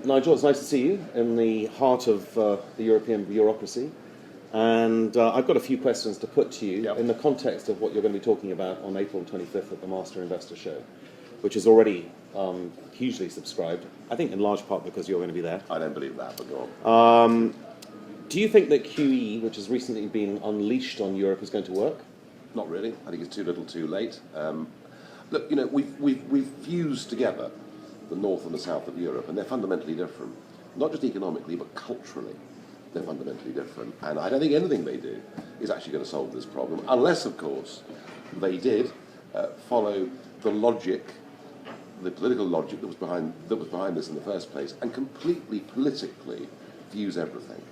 Nigel, it's nice to see you in the heart of the European bureaucracy. And I've got a few questions to put to you in the context of what you're going to be talking about on April 25th at the Master Investor Show, which is already hugely subscribed, I think in large part because you're going to be there. I don't believe that, but go on. Do you think that QE, which has recently been unleashed on Europe, is going to work? Not really. I think it's too little too late. Look, you know, we've fused together the north and the south of Europe, and they're fundamentally different. Not just economically, but culturally. They're fundamentally different. And I don't think anything they do is actually going to solve this problem, unless, of course, they did follow the logic, the political logic that was behind this in the first place, and completely politically fuse everything,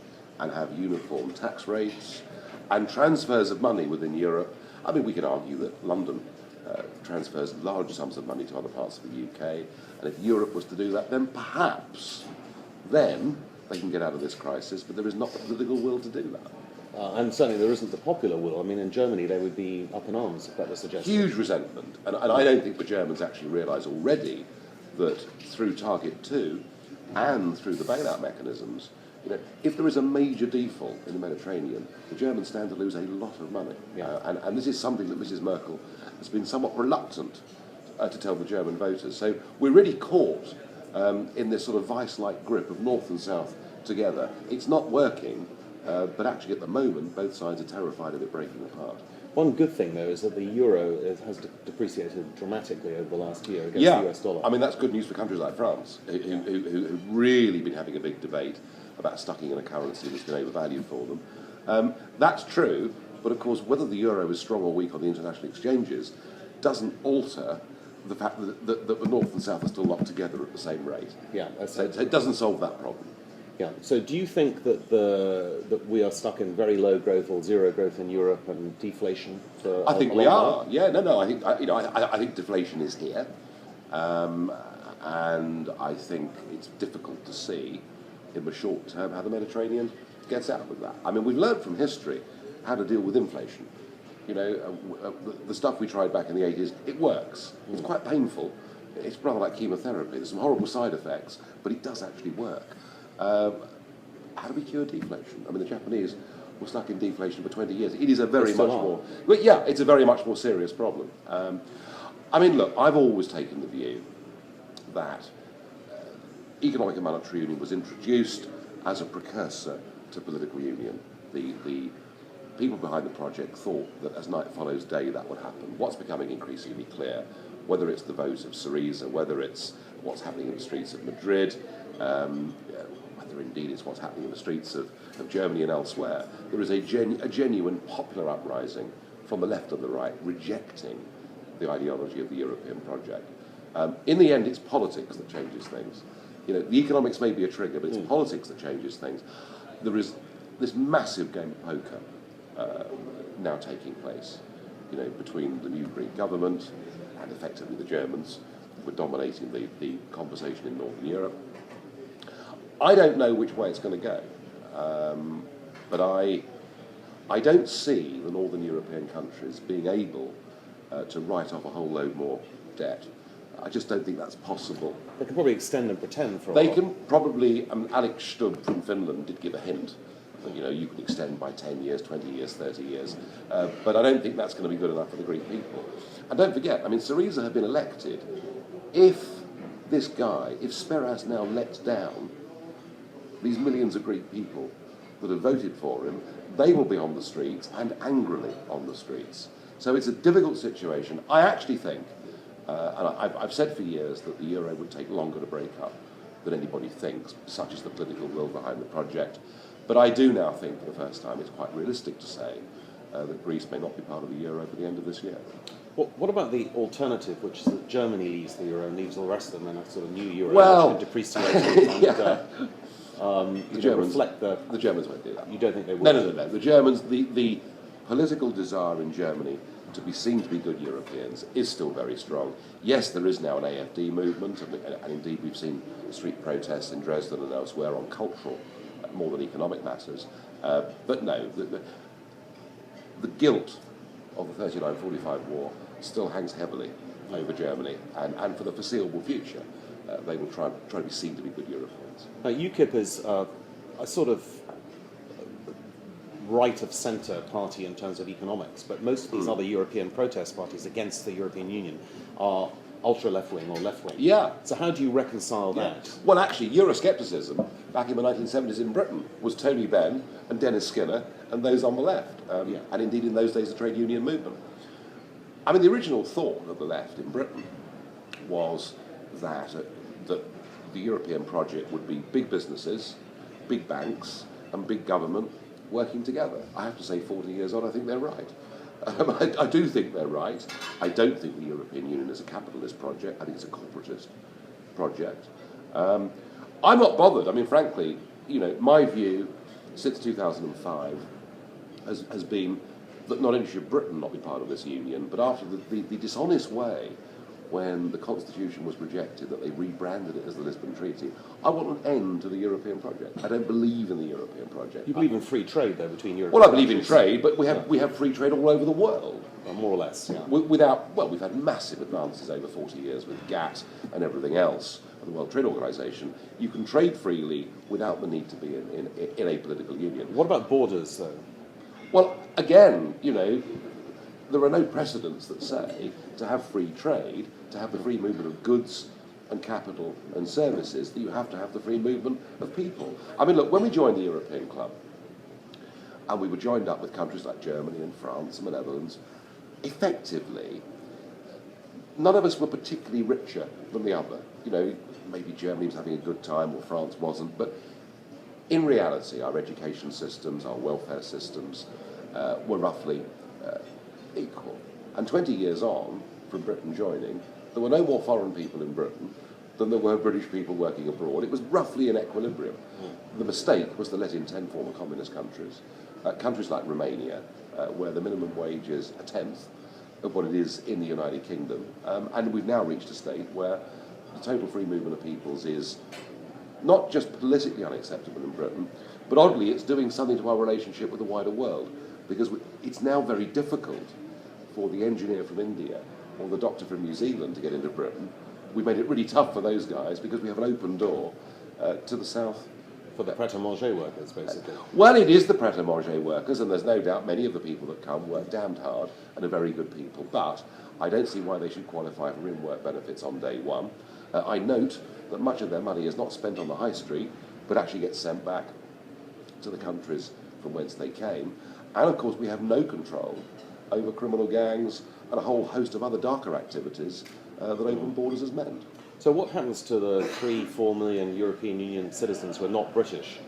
and have uniform tax rates and transfers of money within Europe. I mean, we can argue that London transfers large sums of money to other parts of the UK, and if Europe was to do that, then perhaps then they can get out of this crisis, but there is not the political will to do that. And certainly there isn't the popular will. I mean, in Germany they would be up in arms if that was suggested. Huge resentment, and I don't think the Germans actually realise already that through Target 2 and through the bailout mechanisms, you know, if there is a major default in the Mediterranean, the Germans stand to lose a lot of money. And this is something that Mrs. Merkel has been somewhat reluctant to tell the German voters. So we're really caught in this sort of vice-like grip of north and south together. It's not working, but actually at the moment both sides are terrified of it breaking apart. One good thing, though, is that the euro has depreciated dramatically over the last year against the US dollar. I mean, that's good news for countries like France, who've really been having a big debate about stucking in a currency that's been overvalued for them. That's true, but of course, whether the euro is strong or weak on the international exchanges doesn't alter the fact that the north and south are still locked together at the same rate. So it doesn't solve that problem. So do you think that we are stuck in very low growth or zero growth in Europe and deflation? I think we are. I think deflation is here, and I think it's difficult to see in the short term how the Mediterranean gets out of that. I mean, we've learned from history how to deal with inflation. You know, the stuff we tried back in the 80s, it works. It's quite painful. It's rather like chemotherapy. There's some horrible side effects, but it does actually work. How do we cure deflation? I mean, the Japanese were stuck in deflation for 20 years. It is a very much more... Well, it's a very much more serious problem. I mean, look, I've always taken the view that economic and monetary union was introduced as a precursor to political union. The people behind the project thought that as night follows day that would happen. What's becoming increasingly clear, whether it's the vote of Syriza, whether it's what's happening in the streets of Madrid, whether indeed it's what's happening in the streets of Germany and elsewhere, there is a genuine popular uprising from the left and the right rejecting the ideology of the European project. In the end, it's politics that changes things. You know, the economics may be a trigger, but it's politics that changes things. There is this massive game of poker now taking place, you know, between the new Greek government and effectively the Germans who are dominating the conversation in Northern Europe. I don't know which way it's going to go, but I don't see the Northern European countries being able to write off a whole load more debt. I just don't think that's possible. They can probably extend and pretend for a while. They can probably, Alex Stubb from Finland did give a hint. You know, you can extend by 10 years, 20 years, 30 years. But I don't think that's going to be good enough for the Greek people. And don't forget, I mean, Syriza have been elected. If this guy, if Speras now lets down these millions of Greek people that have voted for him, they will be on the streets and angrily on the streets. So it's a difficult situation. I actually think, and I've said for years that the euro would take longer to break up than anybody thinks, such as the political will behind the project. But I do now think for the first time it's quite realistic to say that Greece may not be part of the euro for the end of this year. What about the alternative, which is that Germany leaves the euro and leaves all the rest of them in a sort of new euro, depreciated and the Germans won't do that. You don't think they will? No. The Germans, the political desire in Germany to be seen to be good Europeans is still very strong. Yes, there is now an AfD movement, and indeed we've seen street protests in Dresden and elsewhere on cultural more than economic matters. But no, the guilt of the 39-45 war still hangs heavily over Germany, and for the foreseeable future, they will try to be seen to be good Europeans. Now, UKIP is a sort of right of centre party in terms of economics, but most of these other European protest parties against the European Union are ultra left-wing or left-wing. Yeah. So how do you reconcile that? Well, actually, Euroscepticism back in the 1970s in Britain was Tony Benn and Dennis Skinner and those on the left, and indeed in those days the trade union movement. I mean, the original thought of the left in Britain was that the European project would be big businesses, big banks, and big government working together. I have to say, 40 years on, I think they're right. I do think they're right. I don't think the European Union is a capitalist project. I think it's a corporatist project. I'm not bothered. I mean, frankly, my view since 2005 has been that not only should Britain not be part of this union, but after the dishonest way when the Constitution was rejected, that they rebranded it as the Lisbon Treaty. I want an end to the European project. I don't believe in the European project. You believe in free trade, though, between Europe? Well, I believe in trade, but we have free trade all over the world. Well, more or less, yeah. We've had massive advances over 40 years with GATT and everything else, and the World Trade Organization. You can trade freely without the need to be in a political union. What about borders, though? Well, again, there are no precedents that say to have free trade, to have the free movement of goods and capital and services, that you have to have the free movement of people. I mean, look, when we joined the European Club, and we were joined up with countries like Germany and France and the Netherlands, effectively, none of us were particularly richer than the other. Maybe Germany was having a good time or France wasn't, but in reality, our education systems, our welfare systems were roughly equal. And 20 years on from Britain joining, there were no more foreign people in Britain than there were British people working abroad. It was roughly in equilibrium. The mistake was to let in 10 former communist countries. Countries like Romania, where the minimum wage is a tenth of what it is in the United Kingdom. And we've now reached a state where the total free movement of peoples is not just politically unacceptable in Britain, but oddly it's doing something to our relationship with the wider world, because it's now very difficult for the engineer from India or the doctor from New Zealand to get into Britain. We made it really tough for those guys because we have an open door to the south. For the pret-a-manger workers, basically. Well, it is the pret-a-manger workers, and there's no doubt many of the people that come work damned hard and are very good people, but I don't see why they should qualify for in-work benefits on day one. I note that much of their money is not spent on the high street, but actually gets sent back to the countries from whence they came. And of course, we have no control over criminal gangs and a whole host of other darker activities that open borders has meant. So what happens to the 3-4 million European Union citizens who are not British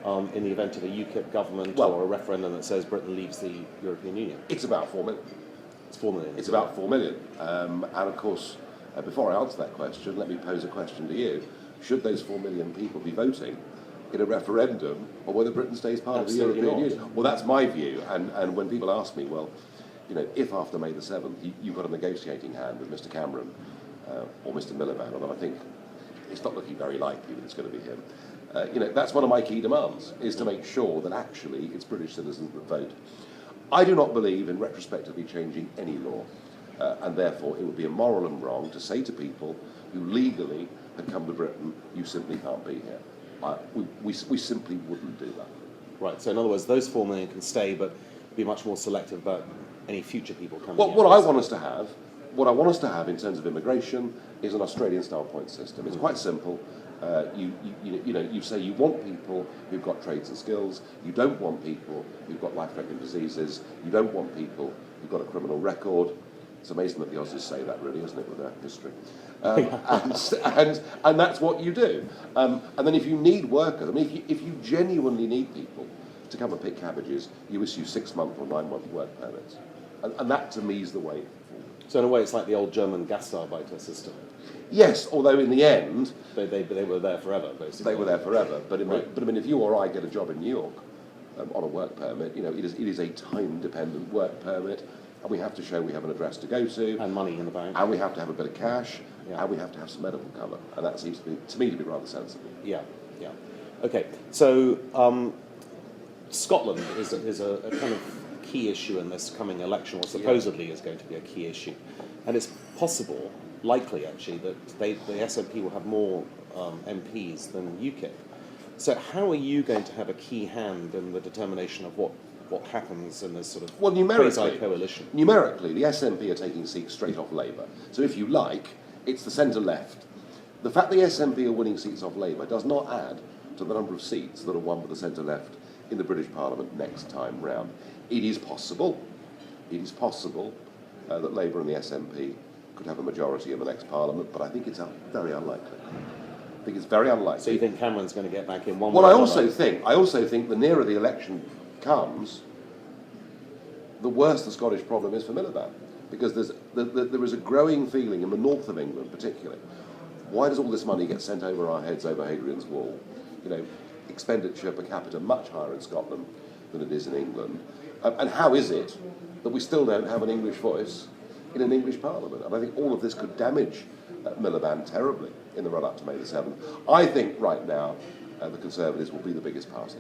in the event of a UKIP government or a referendum that says Britain leaves the European Union? It's about 4 million. It's 4 million. It's about 4 million. And of course, before I answer that question, let me pose a question to you. Should those 4 million people be voting in a referendum on whether Britain stays part of the European Union? Well, that's my view. And when people ask me, well, if after May the 7th you've got a negotiating hand with Mr. Cameron or Mr. Miliband, although I think it's not looking very likely that it's going to be him, that's one of my key demands, is to make sure that actually it's British citizens that vote. I do not believe in retrospectively changing any law, and therefore it would be immoral and wrong to say to people who legally had come to Britain, you simply can't be here. We simply wouldn't do that. Right, so in other words, those 4 million can stay, but be much more selective about any future people coming in. What I want us to have in terms of immigration is an Australian-style point system. It's quite simple. You say you want people who've got trades and skills. You don't want people who've got life-threatening diseases. You don't want people who've got a criminal record. It's amazing that the Aussies say that, really, isn't it, with their history? And that's what you do. And then if you need workers, I mean, if you genuinely need people to come and pick cabbages, you issue 6-month or 9-month work permits. And that, to me, is the way forward. So in a way, it's like the old German Gastarbeiter system. Yes, although in the end... They were there forever, basically. They were there forever. But I mean, if you or I get a job in New York on a work permit, it is a time-dependent work permit, and we have to show we have an address to go to. And money in the bank. And we have to have a bit of cash, and we have to have some medical cover. And that seems to me to be rather sensible. Yeah. Okay, so Scotland is a kind of key issue in this coming election, or supposedly is going to be a key issue. And it's possible, likely actually, that the SNP will have more MPs than UKIP. So how are you going to have a key hand in the determination of what happens in this sort of quasi-coalition? Numerically, the SNP are taking seats straight off Labour. So if you like, it's the centre-left. The fact the SNP are winning seats off Labour does not add to the number of seats that are won by the centre-left in the British Parliament next time round. It is possible that Labour and the SNP could have a majority in the next Parliament, but I think it's very unlikely. I think it's very unlikely. So you think Cameron's going to get back in one? Well, I also think the nearer the election comes, the worse the Scottish problem is for Miliband, because there is a growing feeling in the north of England, particularly. Why does all this money get sent over our heads over Hadrian's Wall? You know, expenditure per capita much higher in Scotland than it is in England. And how is it that we still don't have an English voice in an English Parliament? And I think all of this could damage Miliband terribly in the run-up to May the 7th. I think right now the Conservatives will be the biggest party.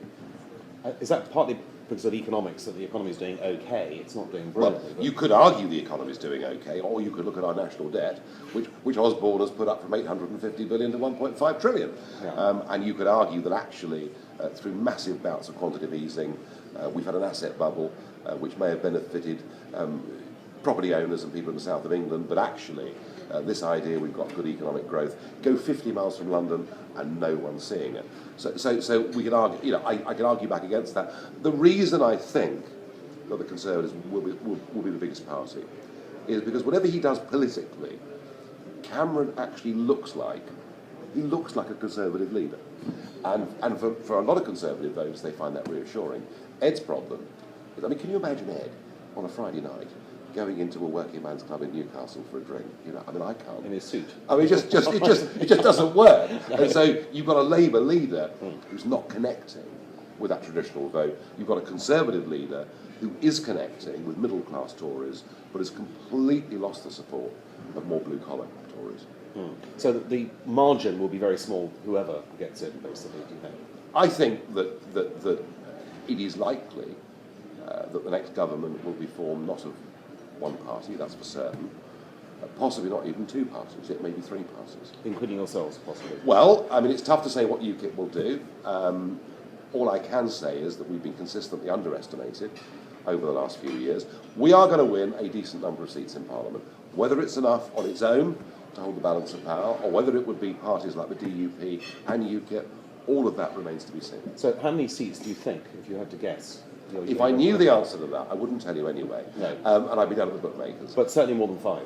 Is that partly because of economics, that the economy is doing okay, it's not doing brilliantly? Well, you could argue the economy is doing okay, or you could look at our national debt, which Osborne has put up from 850 billion to 1.5 trillion. Yeah. And you could argue that actually, through massive bouts of quantitative easing, we've had an asset bubble which may have benefited property owners and people in the south of England, but actually this idea we've got good economic growth, go 50 miles from London and no one's seeing it. So we could argue, you know, I could argue back against that. The reason I think that the Conservatives will be the biggest party is because whatever he does politically, Cameron actually looks like a Conservative leader. And for a lot of Conservative voters, they find that reassuring. Ed's problem is, I mean, can you imagine Ed on a Friday night going into a working man's club in Newcastle for a drink? You know, I mean, I can't. In his suit. I mean, it just doesn't work. And so you've got a Labour leader who's not connecting with that traditional vote. You've got a Conservative leader who is connecting with middle-class Tories, but has completely lost the support of more blue-collar Tories. So the margin will be very small, whoever gets in, basically, do you think? I think that it is likely that the next government will be formed not of one party, that's for certain, possibly not even two parties, it may be three parties. Including yourselves, possibly? Well, I mean, it's tough to say what UKIP will do. All I can say is that we've been consistently underestimated over the last few years. We are going to win a decent number of seats in Parliament. Whether it's enough on its own to hold the balance of power, or whether it would be parties like the DUP and UKIP, all of that remains to be seen. So how many seats do you think, if you had to guess? If I knew the answer to that, I wouldn't tell you anyway. No. And I'd be down at the bookmakers. But certainly more than 5?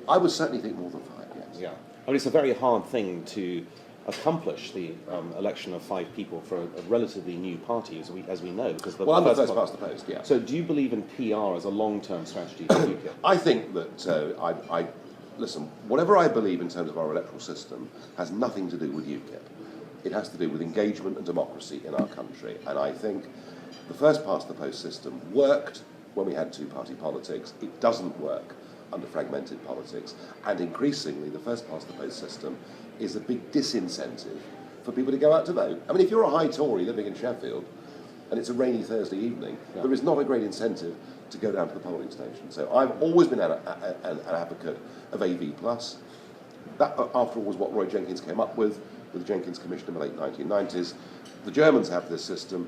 I would certainly think more than 5, yes. Yeah. I mean, it's a very hard thing to accomplish, the election of 5 people for a relatively new party, as we know. Because I'm the first past the post, yeah. So do you believe in PR as a long-term strategy for UKIP? I think that, listen, whatever I believe in terms of our electoral system has nothing to do with UKIP. It has to do with engagement and democracy in our country. And I think the first past the post system worked when we had two-party politics. It doesn't work under fragmented politics. And increasingly, the first past the post system is a big disincentive for people to go out to vote. I mean, if you're a high Tory living in Sheffield and it's a rainy Thursday evening, there is not a great incentive to go down to the polling station. So I've always been an advocate of AV+. That, after all, was what Roy Jenkins came up with the Jenkins Commission in the late 1990s. The Germans have this system,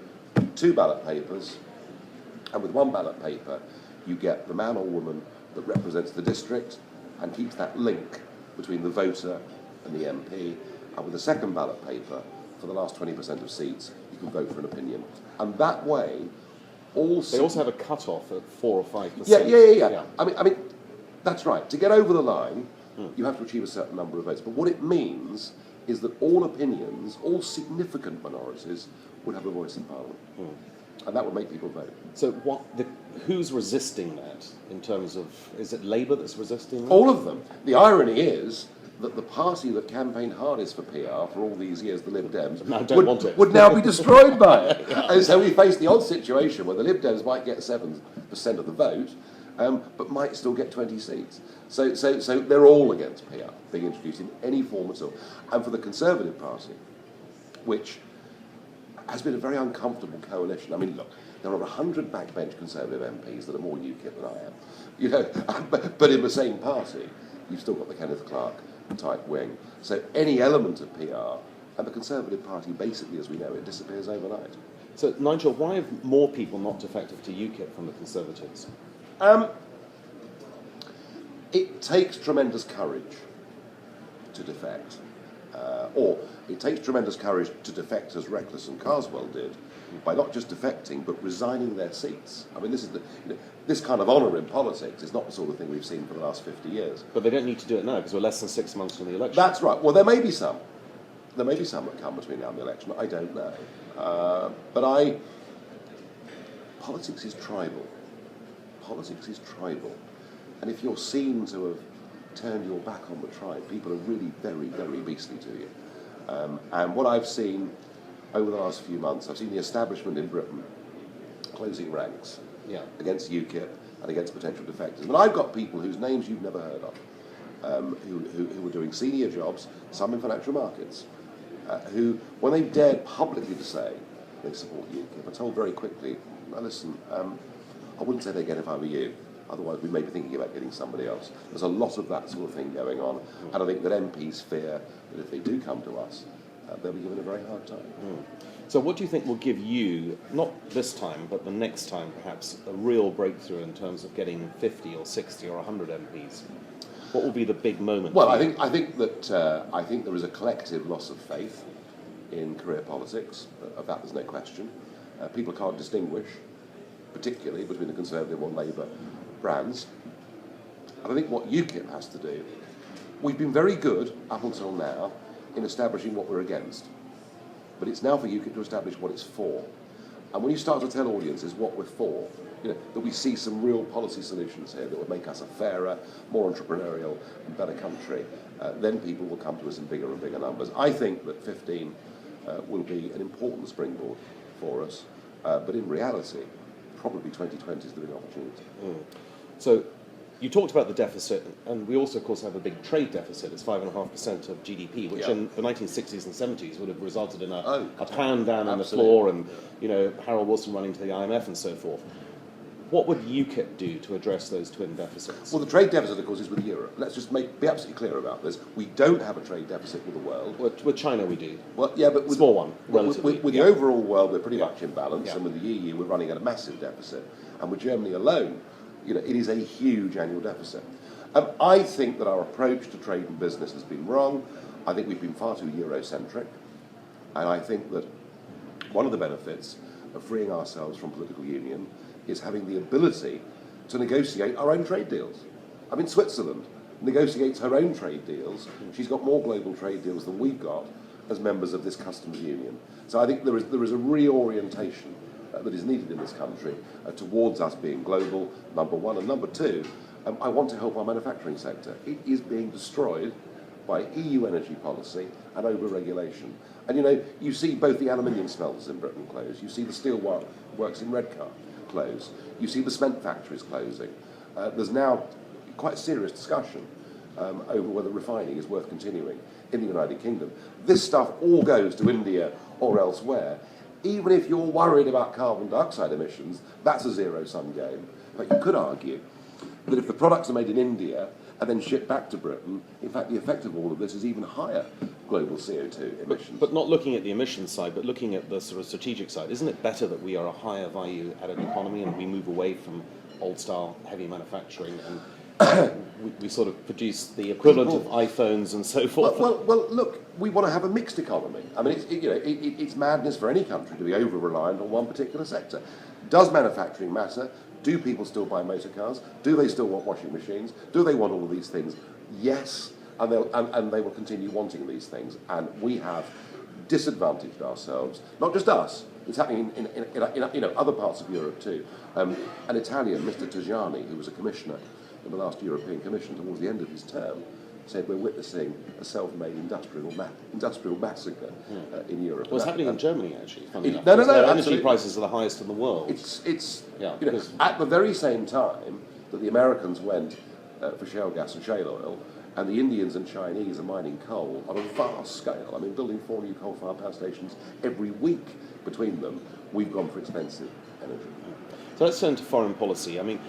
2 ballot papers, and with 1 ballot paper, you get the man or woman that represents the district and keeps that link between the voter and the MP. And with the 2nd ballot paper, for the last 20% of seats, you can vote for an opinion. And that way, they also have a cut-off at 4 or 5%. Yeah. I mean, that's right. To get over the line, you have to achieve a certain number of votes. But what it means is that all opinions, all significant minorities, would have a voice in Parliament. And that would make people vote. So who's resisting that in terms of, is it Labour that's resisting that? All of them. The irony is that the party that campaigned hardest for PR for all these years, the Lib Dems, would now be destroyed by it. And so we face the odd situation where the Lib Dems might get 7% of the vote, but might still get 20 seats. So they're all against PR being introduced in any form at all. And for the Conservative Party, which has been a very uncomfortable coalition. I mean, look, there are 100 backbench Conservative MPs that are more UKIP than I am. You know, but in the same party, you've still got the Kenneth Clarke type wing. So any element of PR and the Conservative Party, basically as we know it, disappears overnight. So, Nigel, why have more people not defected to UKIP from the Conservatives? It takes tremendous courage to defect, or it takes tremendous courage to defect as Reckless and Carswell did, by not just defecting but resigning their seats. I mean, this is this kind of honour in politics is not the sort of thing we've seen for the last 50 years. But they don't need to do it now because we're less than 6 months from the election. That's right. Well, there may be some. There may be some that come between now and the election. I don't know. Politics is tribal. Politics is tribal. And if you're seen to have turned your back on the tribe, people are really very, very beastly to you. And what I've seen over the last few months, I've seen the establishment in Britain closing ranks against UKIP and against potential defectors. And I've got people whose names you've never heard of, who were doing senior jobs, some in financial markets, who, when they dared publicly to say they support UKIP, are told very quickly, now listen, I wouldn't say they get if I were you. Otherwise, we may be thinking about getting somebody else. There's a lot of that sort of thing going on, and I think that MPs fear that if they do come to us, they'll be given a very hard time. So what do you think will give you, not this time, but the next time perhaps, a real breakthrough in terms of getting 50 or 60 or 100 MPs? What will be the big moment? Well, I think there is a collective loss of faith in career politics. Of that, there's no question. People can't distinguish, particularly between the Conservative or Labour brands. And I think what UKIP has to do, we've been very good up until now in establishing what we're against. But it's now for UKIP to establish what it's for. And when you start to tell audiences what we're for, that we see some real policy solutions here that would make us a fairer, more entrepreneurial and better country, then people will come to us in bigger and bigger numbers. I think that 15 will be an important springboard for us, but in reality, probably 2020 is the big opportunity. So you talked about the deficit, and we also, of course, have a big trade deficit. It's 5.5% of GDP, which in the 1960s and 70s would have resulted in a pound down on the floor, and Harold Wilson running to the IMF and so forth. What would UKIP do to address those twin deficits? Well, the trade deficit, of course, is with Europe. Let's just be absolutely clear about this. We don't have a trade deficit with the world. With China, we do. Well, yeah, but small one, relatively. With the overall world, we're pretty much in balance, and with the EU, we're running at a massive deficit. And with Germany alone, it is a huge annual deficit. I think that our approach to trade and business has been wrong. I think we've been far too Eurocentric. And I think that one of the benefits of freeing ourselves from political union is having the ability to negotiate our own trade deals. I mean, Switzerland negotiates her own trade deals. She's got more global trade deals than we've got as members of this customs union. So I think there is a reorientation that is needed in this country towards us being global, number one. And number two, I want to help our manufacturing sector. It is being destroyed by EU energy policy and over-regulation. And you see both the aluminium smelters in Britain close, you see the steel works in Redcar close, you see the cement factories closing. There's now quite a serious discussion over whether refining is worth continuing in the United Kingdom. This stuff all goes to India or elsewhere. Even if you're worried about carbon dioxide emissions, that's a zero-sum game. But you could argue that if the products are made in India and then shipped back to Britain, in fact, the effect of all of this is even higher global CO2 emissions. But not looking at the emissions side, but looking at the sort of strategic side, isn't it better that we are a higher value-added economy and we move away from old-style heavy manufacturing and we sort of produce the equivalent of iPhones and so forth? Well, look, we want to have a mixed economy. I mean, it's madness for any country to be over-reliant on one particular sector. Does manufacturing matter? Do people still buy motor cars? Do they still want washing machines? Do they want all of these things? Yes, and they will continue wanting these things. And we have disadvantaged ourselves, not just us. It's happening in other parts of Europe too. An Italian, Mr. Tajani, who was a commissioner in the last European Commission towards the end of his term, said we're witnessing a self-made industrial massacre in Europe. Well, it's happening in Germany, actually. No, energy prices are the highest in the world. At the very same time that the Americans went for shale gas and shale oil, and the Indians and Chinese are mining coal on a vast scale. I mean, building 4 new coal-fired power stations every week between them. We've gone for expensive energy. So let's turn to foreign policy. I mean,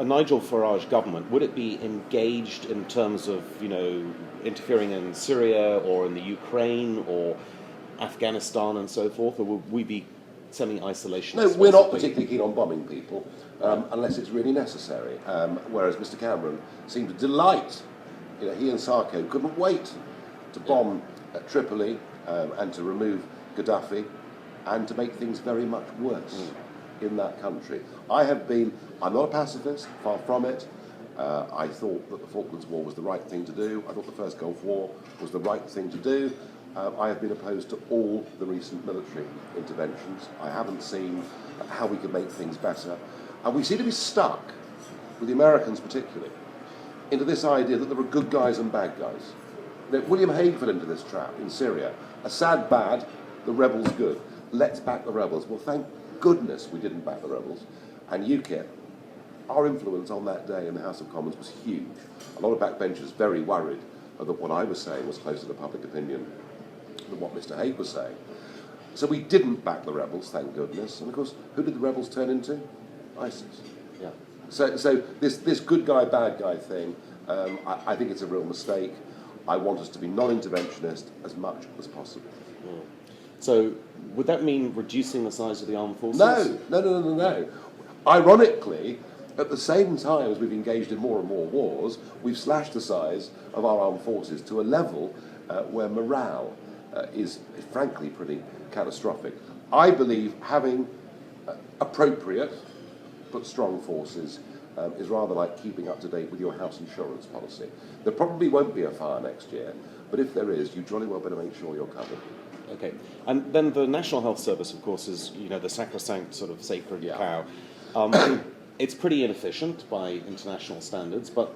a Nigel Farage government, would it be engaged in terms of, interfering in Syria or in the Ukraine or Afghanistan and so forth, or would we be semi-isolationist? No, we're not particularly keen on bombing people unless it's really necessary. Whereas Mr. Cameron seemed to delight. He and Sarko couldn't wait to bomb Tripoli and to remove Gaddafi and to make things very much worse in that country. I'm not a pacifist, far from it. I thought that the Falklands War was the right thing to do. I thought the first Gulf War was the right thing to do. I have been opposed to all the recent military interventions. I haven't seen how we could make things better. And we seem to be stuck, with the Americans particularly, into this idea that there are good guys and bad guys. William Hague fell into this trap in Syria. Assad bad, the rebels good. Let's back the rebels. Well, thank goodness we didn't back the rebels. And UKIP, our influence on that day in the House of Commons was huge. A lot of backbenchers very worried that what I was saying was closer to public opinion than what Mr. Hague was saying. So we didn't back the rebels, thank goodness. And of course, who did the rebels turn into? ISIS. Yeah. So this good guy, bad guy thing, I think it's a real mistake. I want us to be non-interventionist as much as possible. Mm. So would that mean reducing the size of the armed forces? No. Ironically, at the same time as we've engaged in more and more wars, we've slashed the size of our armed forces to a level where morale is frankly pretty catastrophic. I believe having appropriate but strong forces is rather like keeping up to date with your house insurance policy. There probably won't be a fire next year, but if there is, you jolly well better make sure you're covered. Okay, and then the National Health Service, of course, is the sacrosanct sort of sacred cow. It's pretty inefficient by international standards, but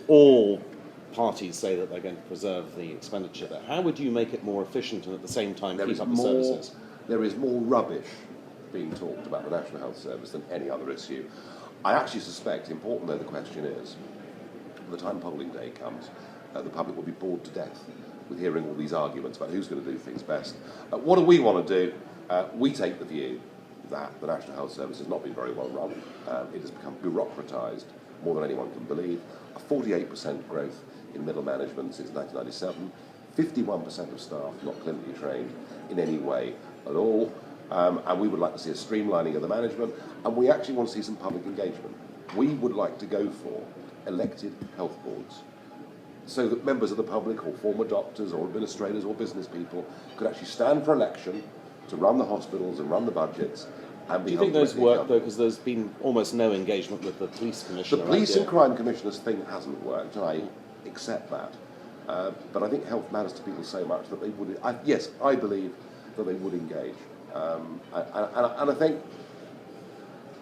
all parties say that they're going to preserve the expenditure there. How would you make it more efficient and at the same time keep up the services? There is more rubbish being talked about the National Health Service than any other issue. I actually suspect, important though the question is, by the time polling day comes, the public will be bored to death with hearing all these arguments about who's going to do things best. What do we want to do? We take the view that the National Health Service has not been very well run. It has become bureaucratised more than anyone can believe. A 48% growth in middle management since 1997, 51% of staff not clinically trained in any way at all. And we would like to see a streamlining of the management, and we actually want to see some public engagement. We would like to go for elected health boards, so that members of the public or former doctors or administrators or business people could actually stand for election to run the hospitals and run the budgets. And do you think those work, though, because there's been almost no engagement with the police commissioner? The police and crime commissioners thing hasn't worked, and I accept that. But I think health matters to people so much that they would, yes, I believe that they would engage. And I think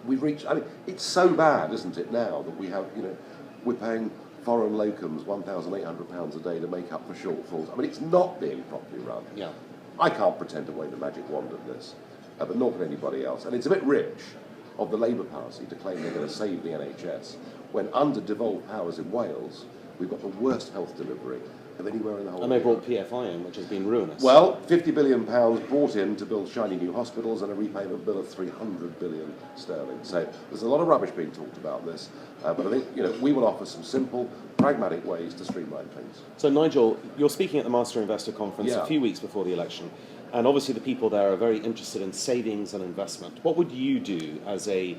we've reached, it's so bad, isn't it, now that we have, we're paying foreign locums £1,800 a day to make up for shortfalls. It's not being properly run. Yeah. I can't pretend to wave a magic wand at this, but nor can anybody else. And it's a bit rich of the Labour Party to claim they're going to save the NHS, when under devolved powers in Wales, we've got the worst health delivery of anywhere in the whole world. And they brought PFI in, which has been ruinous. Well, £50 billion brought in to build shiny new hospitals and a repayment bill of 300 billion sterling. So there's a lot of rubbish being talked about this, but I think we will offer some simple, pragmatic ways to streamline things. So Nigel, you're speaking at the Master Investor Conference a few weeks before the election, and obviously the people there are very interested in savings and investment. What would you do as a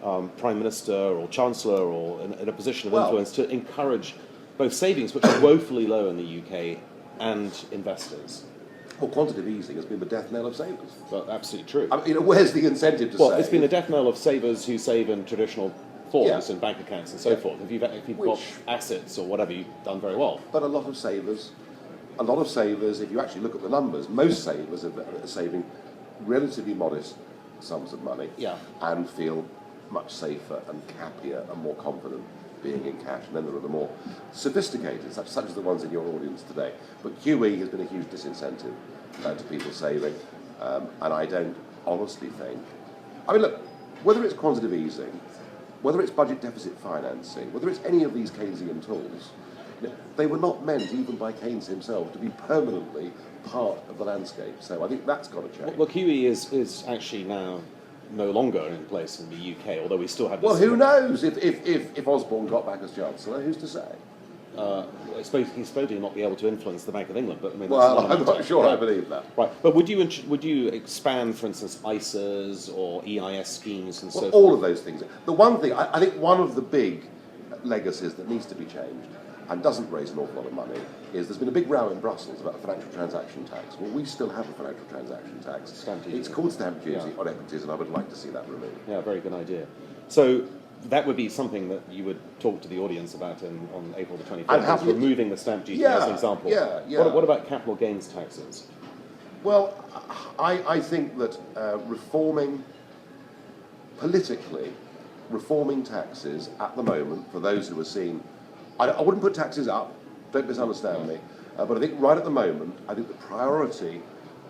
Prime Minister or Chancellor or in a position of influence to encourage both savings, which are woefully low in the UK, and investors? Well, quantitative easing has been the death knell of savers. Well, absolutely true. Where's the incentive to save? Well, it's been the death knell of savers who save in traditional forms, in bank accounts and so forth. If you've got assets or whatever, you've done very well. But a lot of savers, if you actually look at the numbers, most savers are saving relatively modest sums of money and feel much safer and happier and more confident being in cash. And then there are the more sophisticated, such as the ones in your audience today. But QE has been a huge disincentive to people saving, and I don't honestly think... look, whether it's quantitative easing, whether it's budget deficit financing, whether it's any of these Keynesian tools, they were not meant, even by Keynes himself, to be permanently part of the landscape. So I think that's got to change. Well, QE is actually now no longer in place in the UK, although we still have. Well, who knows if Osborne got back as Chancellor? Who's to say? I suppose he's supposed to not be able to influence the Bank of England, but I mean, well, I'm not sure I believe that. Right, but would you expand, for instance, ISAs or EIS schemes and so forth? All of those things. The one thing I think one of the big legacies that needs to be changed and doesn't raise an awful lot of money is there's been a big row in Brussels about a financial transaction tax. Well, we still have a financial transaction tax. Stamp duty. It's called stamp duty on equities, and I would like to see that removed. Yeah, very good idea. So that would be something that you would talk to the audience about on April the 25th, removing the stamp duty as an example. Yeah. What about capital gains taxes? Well, I think that reforming taxes at the moment for those who are seen, I wouldn't put taxes up, don't misunderstand me, but I think right at the moment, I think the priority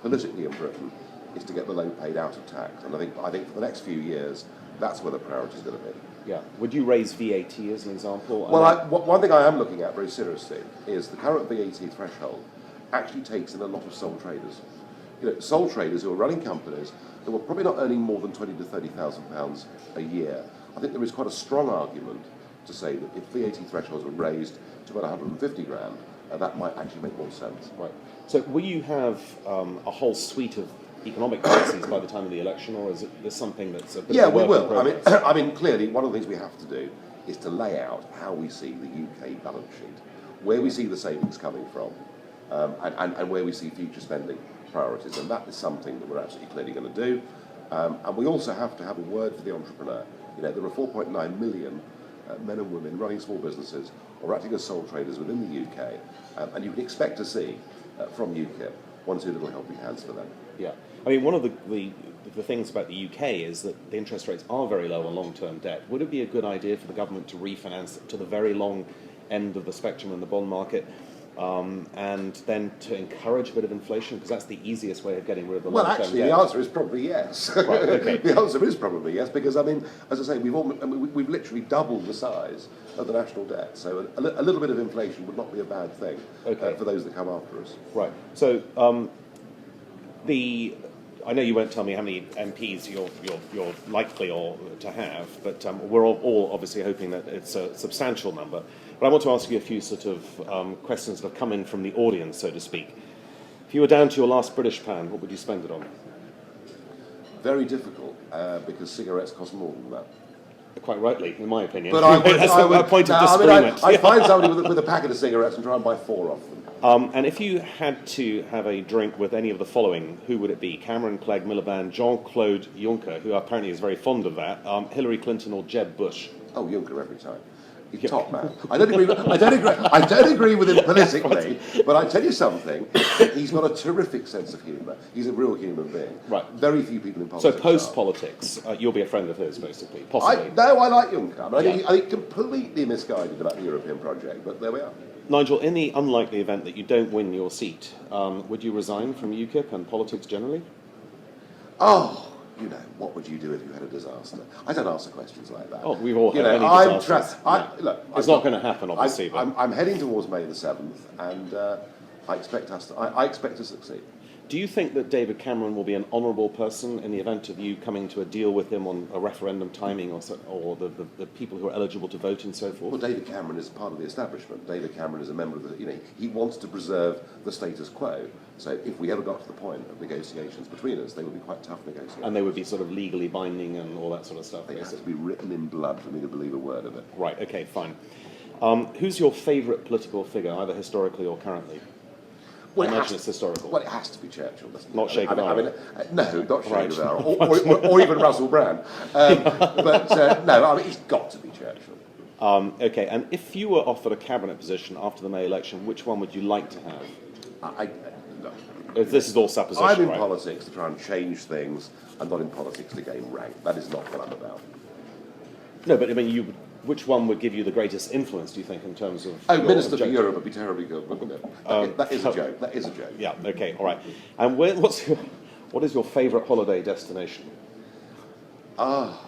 politically in Britain is to get the low paid out of tax. And I think for the next few years, that's where the priority is going to be. Yeah. Would you raise VAT as an example? Well, one thing I am looking at very seriously is the current VAT threshold actually takes in a lot of sole traders. Sole traders who are running companies that were probably not earning more than £20,000 to £30,000 a year. I think there is quite a strong argument to say that if VAT thresholds were raised to about 150 grand, that might actually make more sense. Right. So will you have a whole suite of economic policies by the time of the election, or is it something that's a bit of a work in progress? Yeah, we will. I mean, clearly, one of the things we have to do is to lay out how we see the UK balance sheet, where we see the savings coming from, and where we see future spending priorities, and that is something that we're absolutely clearly going to do. And we also have to have a word for the entrepreneur. There are 4.9 million men and women running small businesses or acting as sole traders within the UK, and you can expect to see from UKIP one or two little helping hands for them. Yeah, I mean, one of the things about the UK is that the interest rates are very low on long-term debt. Would it be a good idea for the government to refinance to the very long end of the spectrum in the bond market, and then to encourage a bit of inflation, because that's the easiest way of getting rid of the long-term debt? Well, actually, the answer is probably yes. Right, okay. The answer is probably yes, because, I mean, as I say, we've literally doubled the size of the national debt, so a little bit of inflation would not be a bad thing for those that come after us. Right. So, I know you won't tell me how many MPs you're likely to have, but we're all obviously hoping that it's a substantial number. But I want to ask you a few sort of questions that have come in from the audience, so to speak. If you were down to your last British pound, what would you spend it on? Very difficult, because cigarettes cost more than that. Quite rightly, in my opinion. But that's a point of disagreement. I'd find somebody with a packet of cigarettes and try and buy 4 of them. And if you had to have a drink with any of the following, who would it be? Cameron, Clegg, Miliband, Jean-Claude Juncker, who apparently is very fond of that, Hillary Clinton or Jeb Bush? Oh, Juncker every time. He's top man. I don't agree with him politically, but I tell you something, he's got a terrific sense of humour. He's a real human being. Right. Very few people in politics. So post-politics, you'll be a friend of his, basically, possibly. I like Juncker. I think completely misguided about the European project, but there we are. Nigel, in the unlikely event that you don't win your seat, would you resign from UKIP and politics generally? Oh, what would you do if you had a disaster? I don't answer questions like that. Oh, we've all had many disasters. Look, it's not going to happen, obviously. I'm heading towards May the 7th, and I expect to succeed. Do you think that David Cameron will be an honourable person in the event of you coming to a deal with him on a referendum timing or the people who are eligible to vote and so forth? Well, David Cameron is part of the establishment. David Cameron is a member of the, he wants to preserve the status quo. So if we ever got to the point of negotiations between us, they would be quite tough negotiations. And they would be sort of legally binding and all that sort of stuff? They have to be written in blood for me to believe a word of it. Right, okay, fine. Who's your favourite political figure, either historically or currently? Well, I imagine it's historical. Well, it has to be Churchill, doesn't it? Not Che Guevara? No, not Che Guevara, or even Russell Brand. No, he's got to be Churchill. Okay, and if you were offered a cabinet position after the May election, which one would you like to have? This is all supposition, I'm in right? politics to try and change things. I'm not in politics to gain rank. That is not what I'm about. No, but I mean, which one would give you the greatest influence, do you think, in terms of... Oh, Minister for Europe would be terribly good, wouldn't it? That is a joke. That is a joke. Yeah, okay, all right. And what is your favourite holiday destination? Goodness.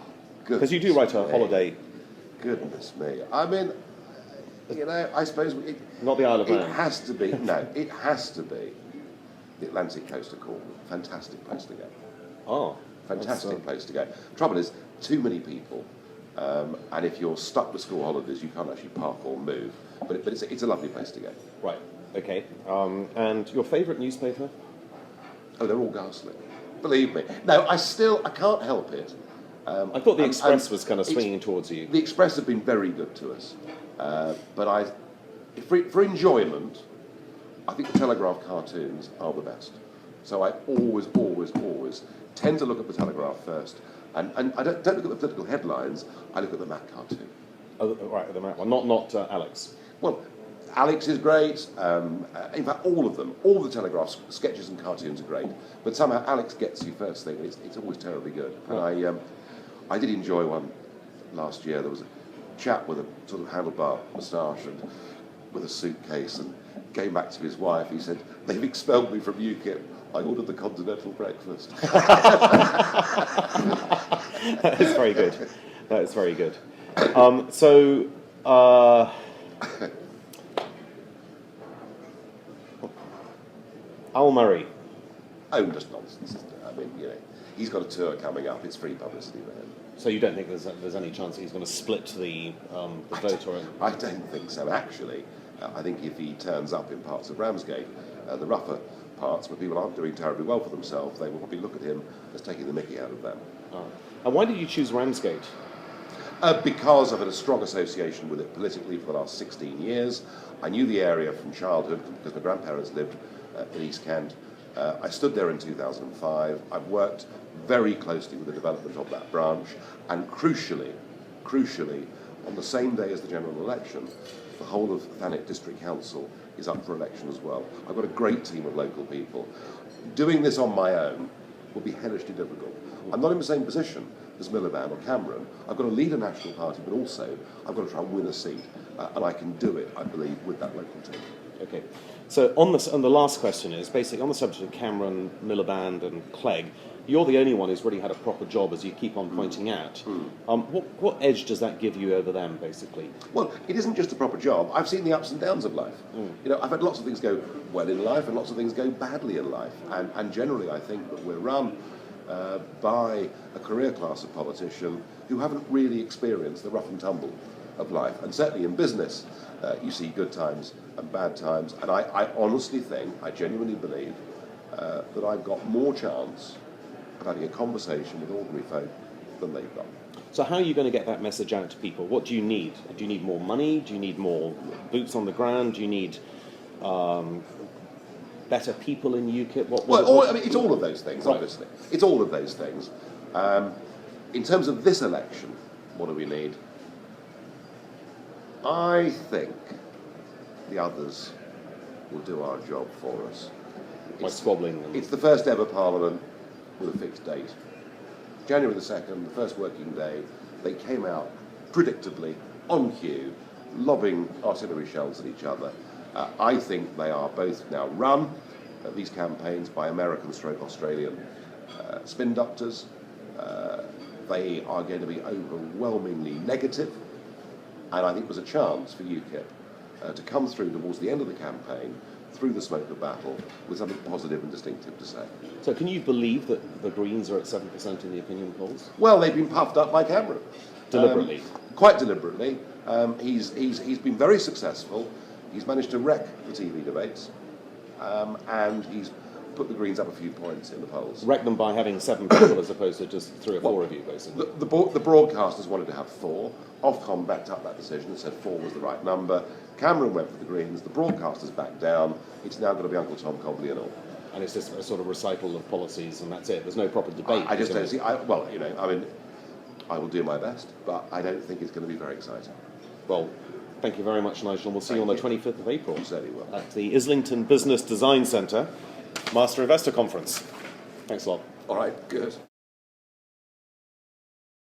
Because you do write a holiday... Goodness me. I mean, I suppose... Not the Isle of Man. It has to be... No, it has to be the Atlantic coast of Cornwall. Fantastic place to go. Oh, Fantastic place to go. Trouble is, too many people, and if you're stuck with school holidays, you can't actually park or move. But it's a lovely place to go. Right. Okay. And your favourite newspaper? Oh, they're all ghastly. Believe me. No, I can't help it. I thought the Express was kind of swinging towards you. The Express have been very good to us. But for enjoyment, I think the Telegraph cartoons are the best. So I always tend to look at the Telegraph first. And I don't look at the political headlines, I look at the Mac cartoon. Oh, right, the Mac one. Not Alex. Well, Alex is great. In fact, all of them, all the Telegraph sketches and cartoons are great. But somehow Alex gets you first thing, and it's always terribly good. And I did enjoy one last year. There was a chap with a sort of handlebar moustache and with a suitcase, and came back to his wife. He said, "They've expelled me from UKIP. I ordered the continental breakfast." That is very good. That is very good. Al Murray. Oh, just nonsense. I mean, he's got a tour coming up. It's free publicity for him. So you don't think there's any chance he's going to split the vote? I don't think so, actually. I think if he turns up in parts of Ramsgate, the rougher parts where people aren't doing terribly well for themselves, they will probably look at him as taking the mickey out of them. Oh. And why did you choose Ramsgate? Because I've had a strong association with it politically for the last 16 years. I knew the area from childhood because my grandparents lived in East Kent. I stood there in 2005. I've worked very closely with the development of that branch, and crucially, on the same day as the general election, the whole of Thanet District Council is up for election as well. I've got a great team of local people. Doing this on my own will be hellishly difficult. I'm not in the same position as Miliband or Cameron. I've got to lead a national party, but also I've got to try and win a seat, and I can do it, I believe, with that local team. Okay. So on the last question is basically on the subject of Cameron, Miliband, and Clegg. You're the only one who's really had a proper job, as you keep on pointing out. What edge does that give you over them, basically? Well, it isn't just a proper job. I've seen the ups and downs of life. I've had lots of things go well in life and lots of things go badly in life. And generally, I think that we're run by a career class of politicians who haven't really experienced the rough and tumble of life. And certainly in business, you see good times and bad times. And I honestly think, I genuinely believe, that I've got more chance of having a conversation with ordinary folk than they've got. So how are you going to get that message out to people? What do you need? Do you need more money? Do you need more boots on the ground? Do you need better people in UKIP? It's all of those things, obviously. It's all of those things. In terms of this election, what do we need? I think the others will do our job for us. By squabbling them. It's the first ever Parliament with a fixed date. January the 2nd, the first working day, they came out predictably, on cue, lobbing artillery shells at each other. I think they are both now run, these campaigns, by American/Australian spin doctors. They are going to be overwhelmingly negative, and I think there's a chance for UKIP to come through towards the end of the campaign, through the smoke of battle, with something positive and distinctive to say. So can you believe that the Greens are at 7% in the opinion polls? Well, they've been puffed up by Cameron. Deliberately? Quite deliberately. He's been very successful. He's managed to wreck the TV debates, and he's put the Greens up a few points in the polls. Wreck them by having 7 people as opposed to just 3 or 4 of you, basically. The broadcasters wanted to have 4. Ofcom backed up that decision and said 4 was the right number. Cameron went for the Greens. The broadcasters backed down. It's now going to be Uncle Tom Cobley and all. And it's just a sort of recital of policies, and that's it. There's no proper debate. I just don't see. I will do my best, but I don't think it's going to be very exciting. Well, thank you very much, Nigel. We'll see you on the 25th of April. You certainly will. At the Islington Business Design Centre Master Investor Conference. Thanks a lot. All right, good.